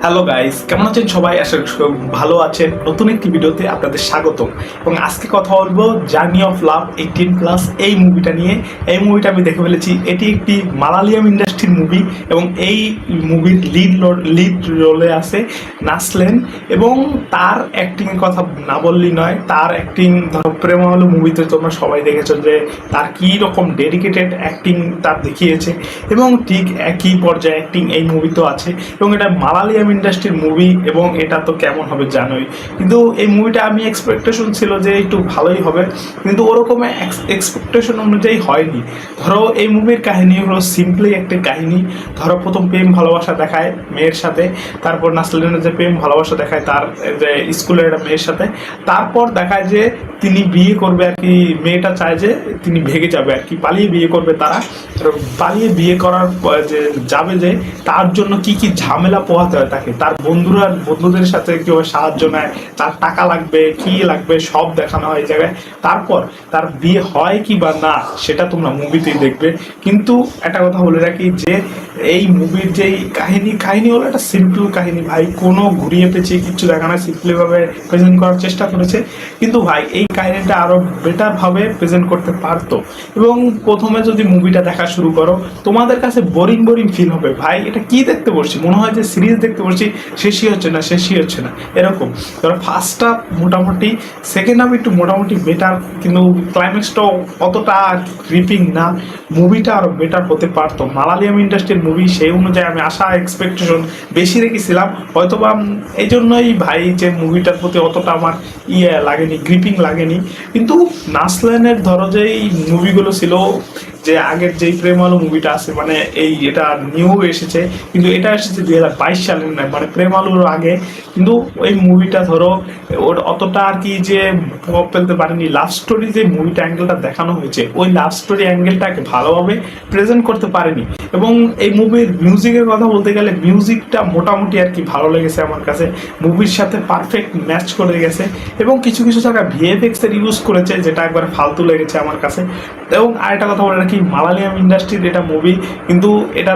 Hello guys, কেমন আছেন সবাই? আশা করি সবাই ভালো আছেন। নতুন একটি ভিডিওতে আপনাদের স্বাগত। এবং আজকে কথা বলবো জার্নি অফ লাভ 18+ এই মুভিটা নিয়ে। এই মুভিটা আমি দেখে ফেলেছি। এটি একটি মালায়ালাম ইন্ডাস্ট্রির মুভি এবং এই মুভির লিড রোলে আছে নাসলেন। এবং তার অ্যাক্টিংয়ের কথা না বললেই নয়। তার অ্যাক্টিং ধরো প্রেম হলো মুভিতে তোমরা সবাই দেখেছো যে তার কী রকম ডেডিকেটেড অ্যাক্টিং তার দেখিয়েছে এবং ঠিক একই পর্যায়ে অ্যাক্টিং এই মুভিতেও আছে। এবং এটা মালায়ালাম ইন্ডাস্ট্রির মুভি এবং এটা তো কেমন হবে জানোই। কিন্তু এই মুভিটা আমি এক্সপেকটেশন ছিল যে একটু ভালোই হবে, কিন্তু ওরকম এক্সপেকটেশন অনুযায়ী হয়নি। ধরো এই মুভির কাহিনী হলো সিম্পলি একটা কাহিনী। ধরো প্রথম প্রেম ভালোবাসা দেখায় মেয়ের সাথে, তারপর নাসলিনের যে প্রেম ভালোবাসা দেখায় তার যে স্কুলের একটা মেয়ের সাথে, তারপর দেখায় যে তিনি বিয়ে করবে আর কি। মেয়েটা চায় যে তিনি ভেগে যাবে আর কি, পালিয়ে বিয়ে করবে তারা। পালিয়ে বিয়ে করার যে যাবে যে তার জন্য কি কি ঝামেলা পোহাতে হয় তাকে, তার বন্ধুদের সাথে কীভাবে সাহায্য নেয়, তার টাকা লাগবে কি লাগবে সব দেখানো হয় এই জায়গায়। তারপর তার বিয়ে হয় কি বা না সেটা তোমরা মুভিতেই দেখবে। কিন্তু একটা কথা বলে রাখি যে এই মুভির যেই কাহিনী হলো একটা সিম্পল কাহিনী ভাই, কোনো ঘুরিয়ে পেঁচিয়ে কিচ্ছু দেখা না, সিম্পলিভাবে প্রেজেন্ট করার চেষ্টা করেছে। কিন্তু ভাই এই কাহিনীটা আরও বেটারভাবে প্রেজেন্ট করতে পারতো। এবং প্রথমে যদি মুভিটা দেখা শুরু করো তোমাদের কাছে বোরিং ফিল হবে। ভাই এটা কি দেখতে বসছি, মনে হয় যে সিরিজ দেখতে বসছি, শেষই হচ্ছে না এরকম। ধরো ফার্স্ট হাফ মোটামুটি, সেকেন্ড হাফ একটু মোটামুটি বেটার, কিন্তু ক্লাইম্যাক্সটাও অতটা গ্রিপিং না। মুভিটা আরও বেটার হতে পারতো। মালায়ালাম ইন্ডাস্ট্রির মুভি সেই অনুযায়ী আমি আশা এক্সপেকটেশন বেশি রেখেছিলাম, হয়তোবা এই জন্যই ভাই যে মুভিটার প্রতি অতটা আমার লাগেনি, গ্রিপিং লাগেনি। কিন্তু নাসলানের ধরো যেই মুভিগুলো ছিল, যে আগের যেই প্রেম আলো মুভিটা আছে, মানে এটা নিউ এসেছে, কিন্তু এটা এসেছে 2022 সালের নয়, মানে প্রেম আলোর আগে। কিন্তু ওই মুভিটা ধরো ওর অতটা আর কি যে প্রভাব ফেলতে পারেনি। লাভ স্টোরি যে মুভিটা অ্যাঙ্গেলটা দেখানো হয়েছে, ওই লাভ স্টোরি অ্যাঙ্গেলটাকে ভালোভাবে প্রেজেন্ট করতে পারেনি। এবং এই মুভির মিউজিকের কথা বলতে গেলে মিউজিকটা মোটামুটি আর কি ভালো লেগেছে আমার কাছে, মুভির সাথে পারফেক্ট ম্যাচ করে গেছে। এবং কিছু জায়গায় ভিএফএক্সের ইউজ করেছে যেটা একবার ফালতু লেগেছে আমার কাছে। এবং আরেকটা কথা বলে রাখি, মালায়ালাম ইন্ডাস্ট্রির এটা মুভি, কিন্তু এটা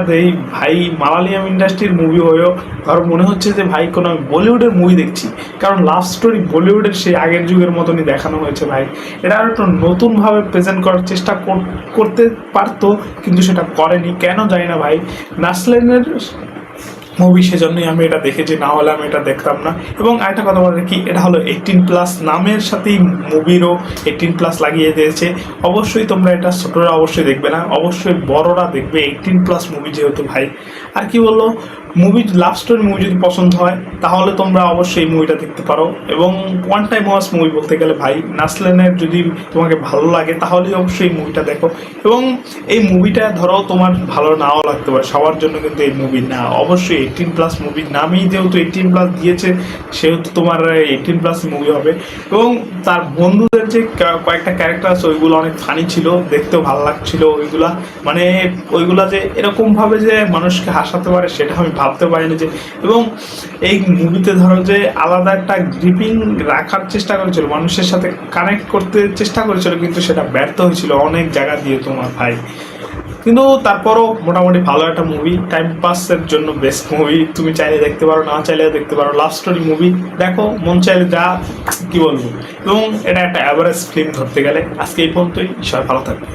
ভাই মালায়ালাম ইন্ডাস্ট্রির মুভি হয়েও ধরো মনে হচ্ছে যে ভাই কোনো বলিউডের মুভি দেখছি, কারণ লাভ স্টোরি বলিউডের সেই আগের যুগের মতনই দেখানো হয়েছে। ভাই এটা আর একটু নতুনভাবে প্রেজেন্ট করার চেষ্টা করতে পারতো, কিন্তু সেটা করেনি, কেন জানি না ভাই। নাসলেনের মুভি সেজন্যই আমি এটা দেখেছি, না হলে আমি এটা দেখতাম না। এবং আরেকটা কথা বলে কি, এটা হলো 18+ নামের সাথেই মুভিরও 18+ লাগিয়ে দিয়েছে। অবশ্যই তোমরা এটা ছোটরা অবশ্যই দেখবে না, অবশ্যই বড়রা দেখবে 18+ মুভি যেহেতু ভাই। আর কি বললো, মুভি লাভ স্টোরি মুভি যদি পছন্দ হয় তাহলে তোমরা অবশ্যই এই মুভিটা দেখতে পারো। এবং ওয়ান টাইম ওয়াচ মুভি বলতে গেলে ভাই, নাসলেনের যদি তোমাকে ভালো লাগে তাহলেই অবশ্যই এই মুভিটা দেখো। এবং এই মুভিটা ধরো তোমার ভালো নাও লাগতে পারে, সবার জন্য কিন্তু এই মুভি না। অবশ্যই 18+ মুভি, নামই যেহেতু 18+ দিয়েছে সেহেতু তোমার 18+ মুভি হবে। এবং তার বন্ধুদের যে কয়েকটা ক্যারেক্টার আছে ওইগুলো অনেক ফানি ছিল, দেখতেও ভালো লাগছিল ওইগুলা। মানে ওইগুলা যে এরকমভাবে যে মানুষকে হাসাতে পারে সেটা আমি ভাবতে পারিনি যে। এবং এই মুভিতে ধরো যে আলাদা একটা গ্রিপিং রাখার চেষ্টা করেছিল, মানুষের সাথে কানেক্ট করতে চেষ্টা করেছিল, কিন্তু সেটা ব্যর্থ হয়েছিল অনেক জায়গা দিয়ে তোমার ভাই। কিন্তু তারপরও মোটামুটি ভালো একটা মুভি, টাইম পাসের জন্য বেস্ট মুভি। তুমি চাইলে দেখতে পারো, না চাইলে দেখতে পারো। লাভ স্টোরি মুভি দেখো, মন চাইলে যা কি বলবো। এবং এটা একটা অ্যাভারেজ ফিল্ম ধরতে গেলে। আজকে এই পর্যন্তই, সবাই ভালো থাকবে।